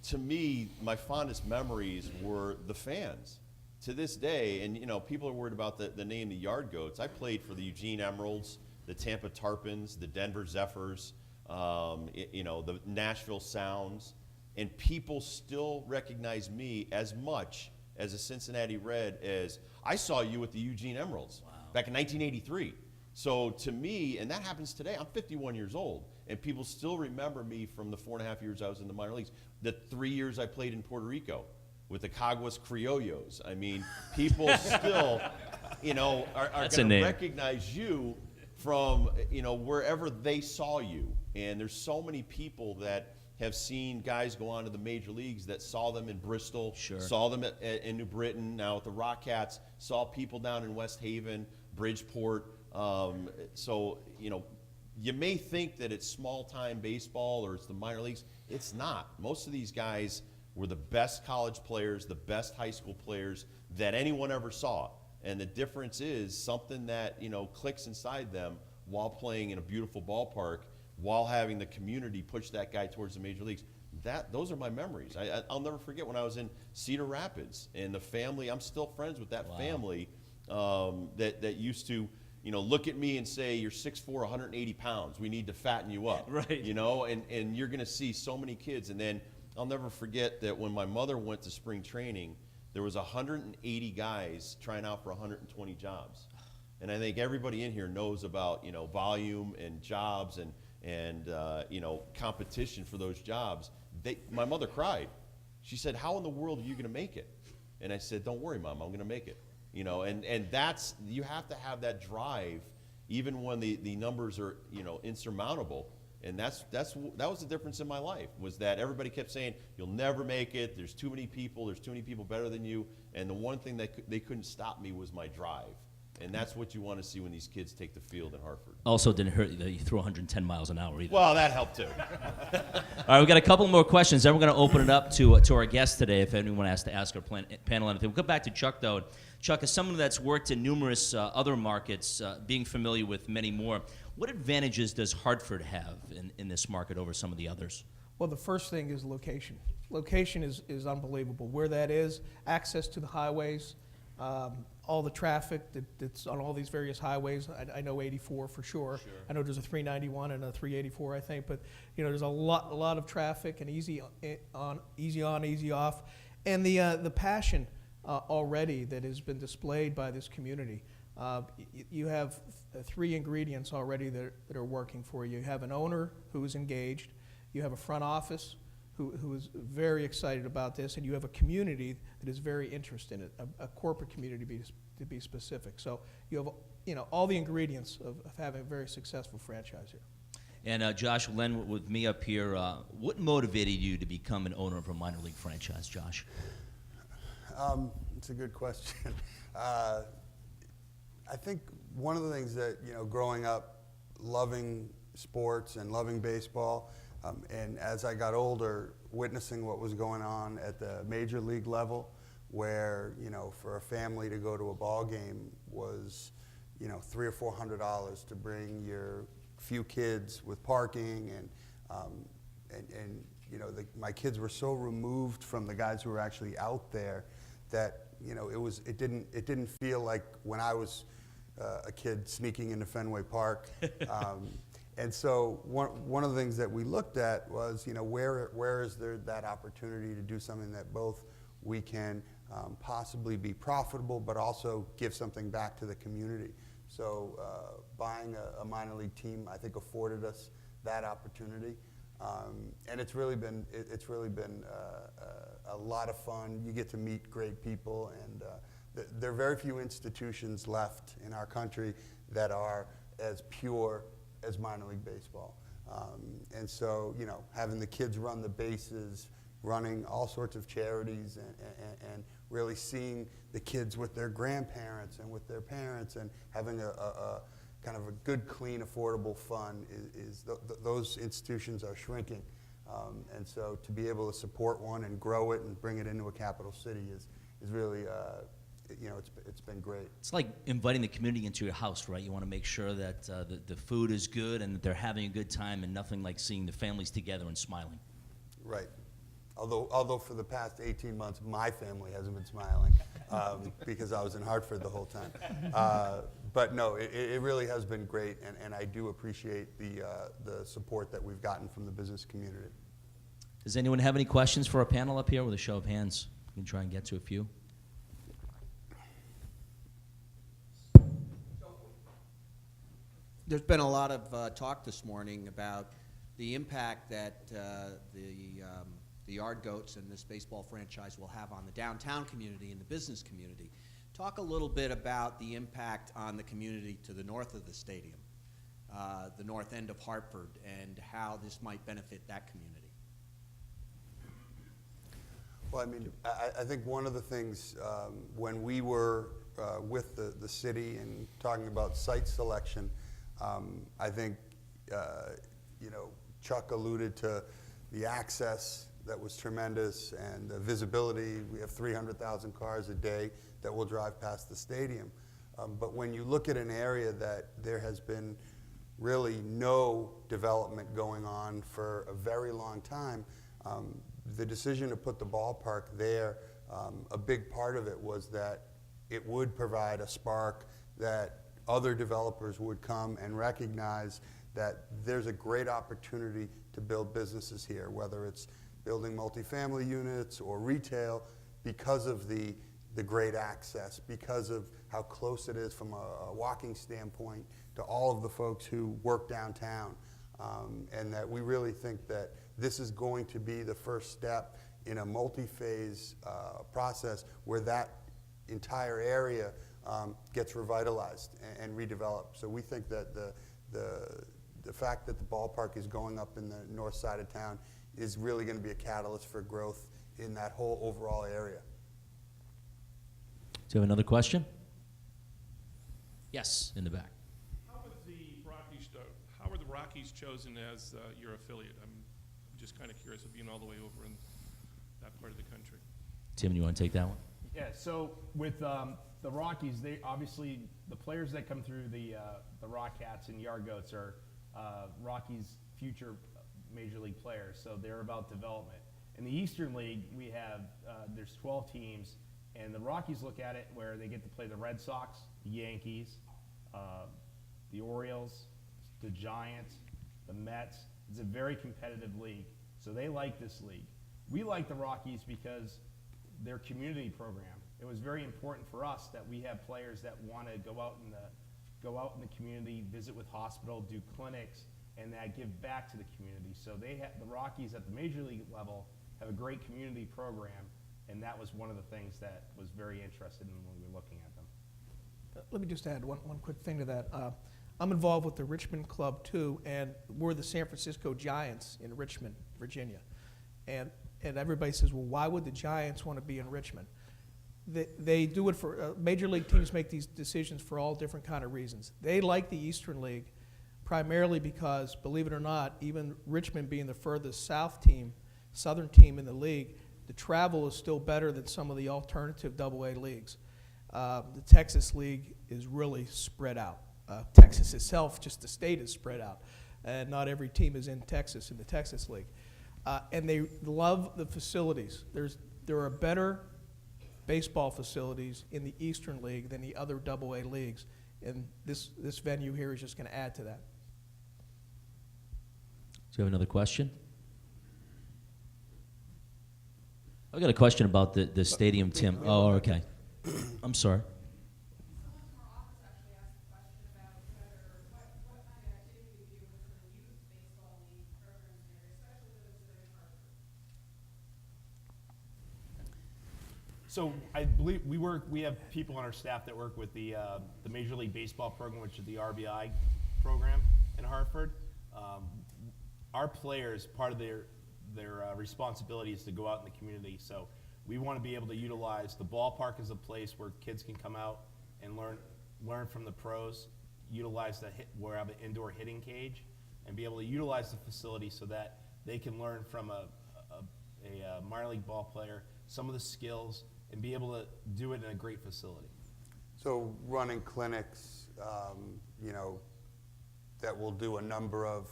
Speaker 5: to me, my fondest memories were the fans. To this day, and people are worried about the name, the Yard Goats. I played for the Eugene Emeralds, the Tampa Tarpons, the Denver Zephyrs, the Nashville Sounds, and people still recognize me as much as a Cincinnati Red as I saw you at the Eugene Emeralds back in 1983. So to me, and that happens today, I'm 51 years old, and people still remember me from the 4.5 years I was in the minor leagues, the 3 years I played in Puerto Rico with the Caguas Criollos. I mean, people still, are going to recognize you from, wherever they saw you. And there's so many people that have seen guys go on to the major leagues that saw them in Bristol, saw them in New Britain, now at the Rockcats, saw people down in West Haven, Bridgeport. So, you may think that it's small-time baseball or it's the minor leagues. It's not. Most of these guys were the best college players, the best high school players that anyone ever saw. And the difference is something that, clicks inside them while playing in a beautiful ballpark, while having the community push that guy towards the major leagues. Those are my memories. I'll never forget when I was in Cedar Rapids, and the family, I'm still friends with that family that used to, look at me and say, you're 6'4", 180 pounds. We need to fatten you up.
Speaker 4: Right.
Speaker 5: And you're going to see so many kids. And then I'll never forget that when my mother went to spring training, there was 180 guys trying out for 120 jobs. And I think everybody in here knows about, volume and jobs and competition for those jobs. My mother cried. She said, how in the world are you going to make it? And I said, don't worry, Mom, I'm going to make it. And that's, you have to have that drive even when the numbers are, insurmountable. And that was the difference in my life, was that everybody kept saying, you'll never make it, there's too many people better than you. And the one thing that they couldn't stop me was my drive. And that's what you want to see when these kids take the field in Hartford.
Speaker 4: Also didn't hurt you that you threw 110 miles an hour either.
Speaker 5: Well, that helped too.
Speaker 4: All right, we've got a couple more questions. Then we're going to open it up to our guests today if anyone has to ask our panel anything. We'll go back to Chuck, though. Chuck, as someone that's worked in numerous other markets, being familiar with many more, what advantages does Hartford have in this market over some of the others?
Speaker 6: Well, the first thing is location. Location is unbelievable. Where that is, access to the highways, all the traffic that's on all these various highways. I know 84 for sure. I know there's a 391 and a 384, I think. But there's a lot of traffic and easy on, easy off, and the passion already that has been displayed by this community. You have three ingredients already that are working for you. You have an owner who is engaged. You have a front office who is very excited about this, and you have a community that is very interested in it, a corporate community to be specific. So you have all the ingredients of having a very successful franchise here.
Speaker 4: And Josh Len, with me up here, what motivated you to become an owner of a minor league franchise, Josh?
Speaker 2: It's a good question. I think one of the things that, growing up, loving sports and loving baseball, and as I got older, witnessing what was going on at the major league level, where, for a family to go to a ball game was, $300 or $400 to bring your few kids with parking, and my kids were so removed from the guys who were actually out there that, it didn't feel like when I was a kid sneaking into Fenway Park. And so one of the things that we looked at was, where is there that opportunity to do something that both we can possibly be profitable, but also give something back to the community. So buying a minor league team, I think, afforded us that opportunity, and it's really been a lot of fun. You get to meet great people, and there are very few institutions left in our country that are as pure as minor league baseball. And so, having the kids run the bases, running all sorts of charities, and really seeing the kids with their grandparents and with their parents, and having a kind of a good, clean, affordable fun those institutions are shrinking. And so to be able to support one and grow it and bring it into a capital city is really, it's been great.
Speaker 4: It's like inviting the community into your house, right? You want to make sure that the food is good and that they're having a good time, and nothing like seeing the families together and smiling.
Speaker 2: Right. Although for the past 18 months, my family hasn't been smiling because I was in Hartford the whole time. But no, it really has been great, and I do appreciate the support that we've gotten from the business community.
Speaker 4: Does anyone have any questions for our panel up here? With a show of hands, we can try and get to a few.
Speaker 8: There's been a lot of talk this morning about the impact that the Yard Goats and this baseball franchise will have on the downtown community and the business community. Talk a little bit about the impact on the community to the north of the stadium, the north end of Hartford, and how this might benefit that community.
Speaker 2: Well, I mean, I think one of the things when we were with the city and talking about site selection, I think, Chuck alluded to the access that was tremendous and the visibility. We have 300,000 cars a day that will drive past the stadium. But when you look at an area that there has been really no development going on for a very long time, the decision to put the ballpark there, a big part of it was that it would provide a spark that other developers would come and recognize that there's a great opportunity to build businesses here, whether it's building multifamily units or retail, because of the great access, because of how close it is from a walking standpoint to all of the folks who work downtown. And that we really think that this is going to be the first step in a multi-phase process where that entire area gets revitalized and redeveloped. So we think that the fact that the ballpark is going up in the north side of town is really going to be a catalyst for growth in that whole overall area.
Speaker 4: Do you have another question? Yes, in the back.
Speaker 9: How were the Rockies chosen as your affiliate? I'm just kind of curious of being all the way over in that part of the country.
Speaker 4: Tim, you want to take that one?
Speaker 7: Yeah, so with the Rockies, they obviously, the players that come through the Rockcats and Yard Goats are Rockies' future major league players, so they're about development. In the Eastern League, we have, there's 12 teams, and the Rockies look at it where they get to play the Red Sox, the Yankees, the Orioles, the Giants, the Mets. It's a very competitive league, so they like this league. We like the Rockies because their community program. It was very important for us that we have players that want to go out in the community, visit with hospital, do clinics, and that give back to the community. So they have, the Rockies at the major league level have a great community program, and that was one of the things that was very interested in when we were looking at them.
Speaker 6: Let me just add one quick thing to that. I'm involved with the Richmond Club too, and we're the San Francisco Giants in Richmond, Virginia. And everybody says, well, why would the Giants want to be in Richmond? They do it for, major league teams make these decisions for all different kind of reasons. They like the Eastern League primarily because, believe it or not, even Richmond being the furthest southern team in the league, the travel is still better than some of the alternative AA leagues. The Texas League is really spread out. Texas itself, just the state, is spread out. And not every team is in Texas, in the Texas League. And they love the facilities. There are better baseball facilities in the Eastern League than the other AA leagues. And this venue here is just going to add to that.
Speaker 4: Do you have another question? I've got a question about the stadium, Tim. Oh, okay. I'm sorry.
Speaker 7: So I believe we have people on our staff that work with the Major League Baseball program, which is the RBI program in Hartford. Our players, part of their responsibility is to go out in the community. So we want to be able to utilize the ballpark as a place where kids can come out and learn from the pros, utilize where I have an indoor hitting cage, and be able to utilize the facility so that they can learn from a minor league ball player some of the skills and be able to do it in a great facility.
Speaker 2: So running clinics, that will do a number of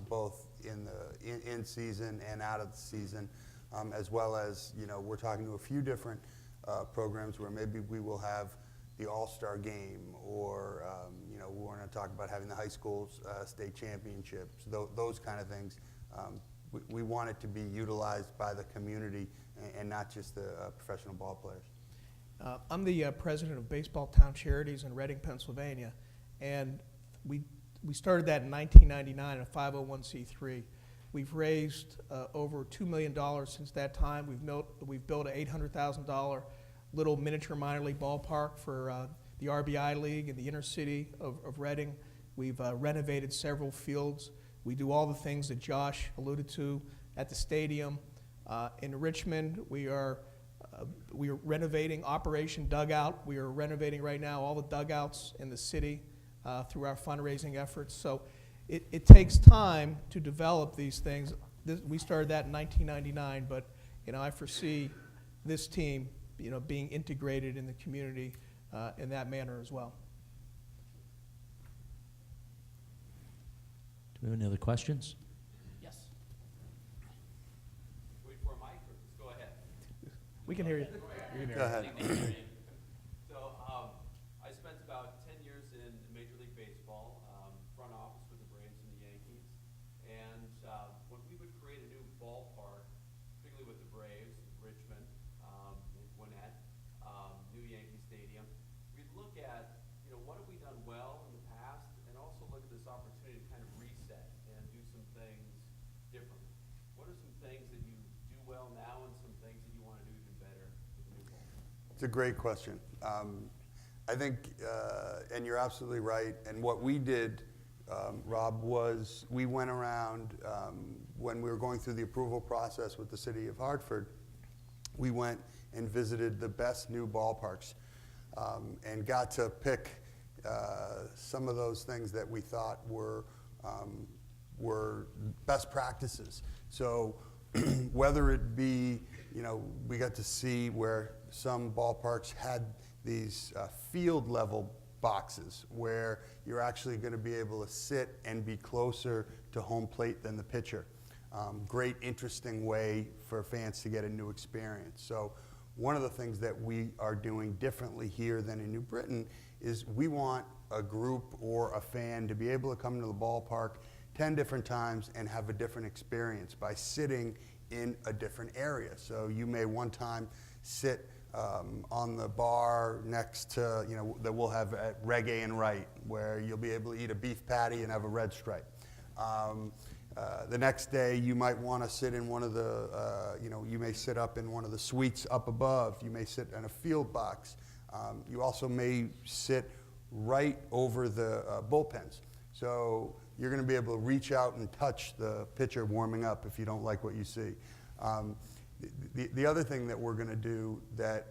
Speaker 2: both in season and out of the season, as well as, we're talking to a few different programs where maybe we will have the All-Star game, or we're going to talk about having the high school state championships, those kind of things. We want it to be utilized by the community and not just the professional ball players.
Speaker 6: I'm the president of Baseball Town Charities in Reading, Pennsylvania, and we started that in 1999, a 501c3. We've raised over $2 million since that time. We've built an $800,000 little miniature minor league ballpark for the RBI League in the inner city of Reading. We've renovated several fields. We do all the things that Josh alluded to at the stadium. In Richmond, we are renovating Operation Dugout. We are renovating right now all the dugouts in the city through our fundraising efforts. So it takes time to develop these things. We started that in 1999, but I foresee this team being integrated in the community in that manner as well.
Speaker 4: Do we have any other questions?
Speaker 8: Yes. Wait for a mic, or just go ahead.
Speaker 6: We can hear you.
Speaker 2: Go ahead.
Speaker 10: So I spent about 10 years in Major League Baseball, front office with the Braves and the Yankees. And when we would create a new ballpark, particularly with the Braves, Richmond, in Gwinnett, new Yankee Stadium, we'd look at, what have we done well in the past, and also look at this opportunity to kind of reset and do some things differently. What are some things that you do well now and some things that you want to do even better with the new ballpark?
Speaker 2: It's a great question. I think, and you're absolutely right, and what we did, Rob, was we went around when we were going through the approval process with the city of Hartford. We went and visited the best new ballparks and got to pick some of those things that we thought were best practices. So whether it be, we got to see where some ballparks had these field level boxes where you're actually going to be able to sit and be closer to home plate than the pitcher. Great, interesting way for fans to get a new experience. So one of the things that we are doing differently here than in New Britain is we want a group or a fan to be able to come to the ballpark 10 different times and have a different experience by sitting in a different area. So you may one time sit on the bar next to, that we'll have at Reggae and Right, where you'll be able to eat a beef patty and have a red stripe. The next day, you might want to sit in one of the, you may sit up in one of the suites up above. You may sit in a field box. You also may sit right over the bullpens. So you're going to be able to reach out and touch the pitcher warming up if you don't like what you see. The other thing that we're going to do that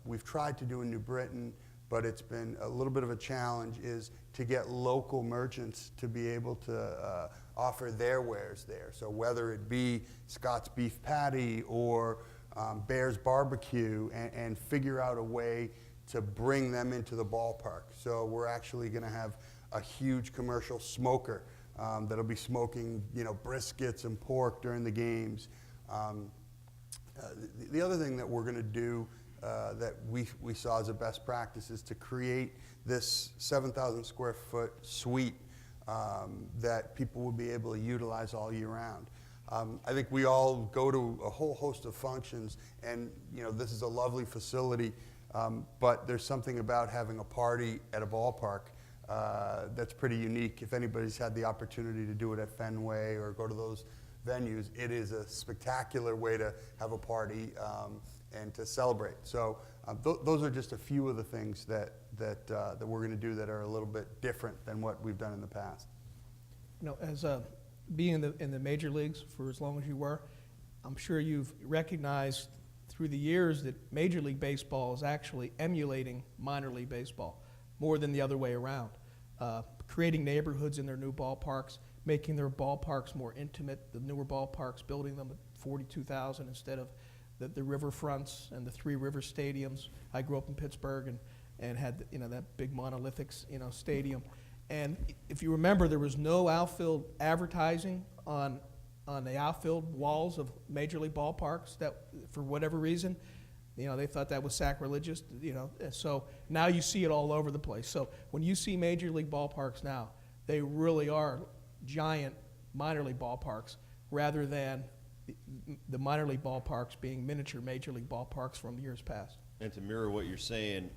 Speaker 2: we've tried to do in New Britain, but it's been a little bit of a challenge, is to get local merchants to be able to offer their wares there. So whether it be Scott's Beef Patty or Bear's Barbecue, and figure out a way to bring them into the ballpark. So we're actually going to have a huge commercial smoker that'll be smoking, briskets and pork during the games. The other thing that we're going to do that we saw as a best practice is to create this 7,000 square foot suite that people will be able to utilize all year round. I think we all go to a whole host of functions, and this is a lovely facility, but there's something about having a party at a ballpark that's pretty unique. If anybody's had the opportunity to do it at Fenway or go to those venues, it is a spectacular way to have a party and to celebrate. So those are just a few of the things that we're going to do that are a little bit different than what we've done in the past.
Speaker 6: As being in the major leagues for as long as you were, I'm sure you've recognized through the years that Major League Baseball is actually emulating minor league baseball more than the other way around, creating neighborhoods in their new ballparks, making their ballparks more intimate, the newer ballparks, building them at 42,000 instead of the riverfronts and the three river stadiums. I grew up in Pittsburgh and had that big monolithic stadium. And if you remember, there was no outfield advertising on the outfield walls of major league ballparks. That, for whatever reason, they thought that was sacrilegious. So now you see it all over the place. So when you see major league ballparks now, they really are giant minor league ballparks, rather than the minor league ballparks being miniature major league ballparks from years past.
Speaker 5: And to mirror what you're saying,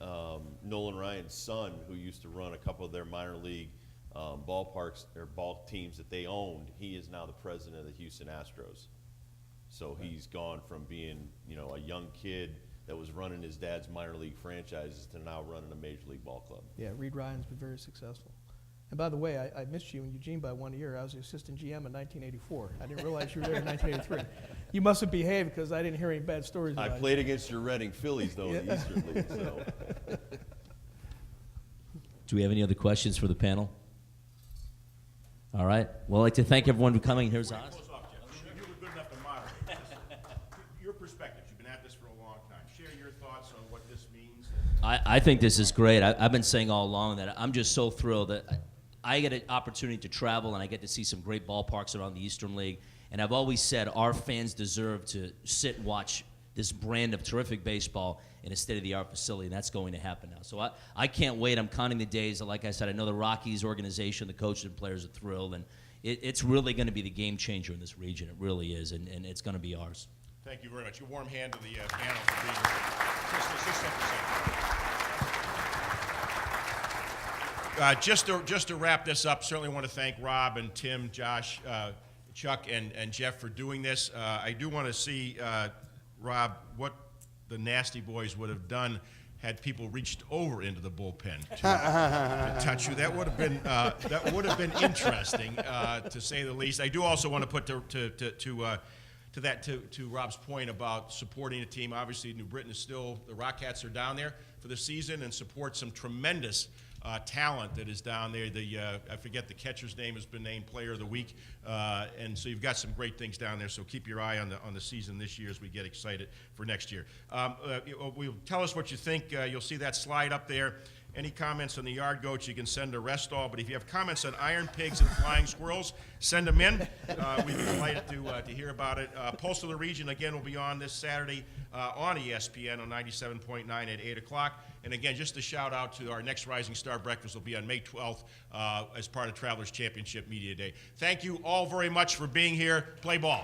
Speaker 5: Nolan Ryan's son, who used to run a couple of their minor league ballparks or ball teams that they owned, he is now the president of the Houston Astros. So he's gone from being, a young kid that was running his dad's minor league franchises to now running a major league ball club.
Speaker 6: Yeah, Reed Ryan's been very successful. And by the way, I missed you in Eugene by 1 year. I was the assistant GM in 1984. I didn't realize you were there in 1983. You must have behaved, because I didn't hear any bad stories about
Speaker 5: I
Speaker 6: you.
Speaker 5: played against your Reading Phillies, though, in the Eastern League. So.
Speaker 4: Do we have any other questions for the panel? All right. Well, I'd like to thank everyone for coming. Here's Oz.
Speaker 1: Close off, Jeff. You were good enough to moderate. Your perspective. You've been at this for a long time. Share your thoughts on what this means.
Speaker 4: I think this is great. I've been saying all along that I'm just so thrilled that I get an opportunity to travel and I get to see some great ballparks around the Eastern League. And I've always said our fans deserve to sit and watch this brand of terrific baseball in a state-of-the-art facility, and that's going to happen now. So I can't wait. I'm counting the days. Like I said, I know the Rockies organization, the coaches and players are thrilled, and it's really going to be the game changer in this region. It really is, and it's going to be ours.
Speaker 1: Thank you very much. A warm hand to the panel for being here. Just to wrap this up, certainly want to thank Rob and Tim, Josh, Chuck, and Jeff for doing this. I do want to see, Rob, what the Nasty Boys would have done had people reached over into the bullpen to touch you. That would have been interesting, to say the least. I do also want to put to Rob's point about supporting a team. Obviously, New Britain is still, the Rockcats are down there for the season and support some tremendous talent that is down there. I forget the catcher's name has been named Player of the Week, and so you've got some great things down there. So keep your eye on the season this year as we get excited for next year. Tell us what you think. You'll see that slide up there. Any comments on the yard goats, you can send to Restall. But if you have comments on iron pigs and flying squirrels, send them in. We'd be delighted to hear about it. Pulse of the Region, again, will be on this Saturday on ESPN on 97.9 at 8 o'clock. And again, just a shout out to our next Rising Star Breakfast will be on May 12th as part of Travelers Championship Media Day. Thank you all very much for being here. Play ball.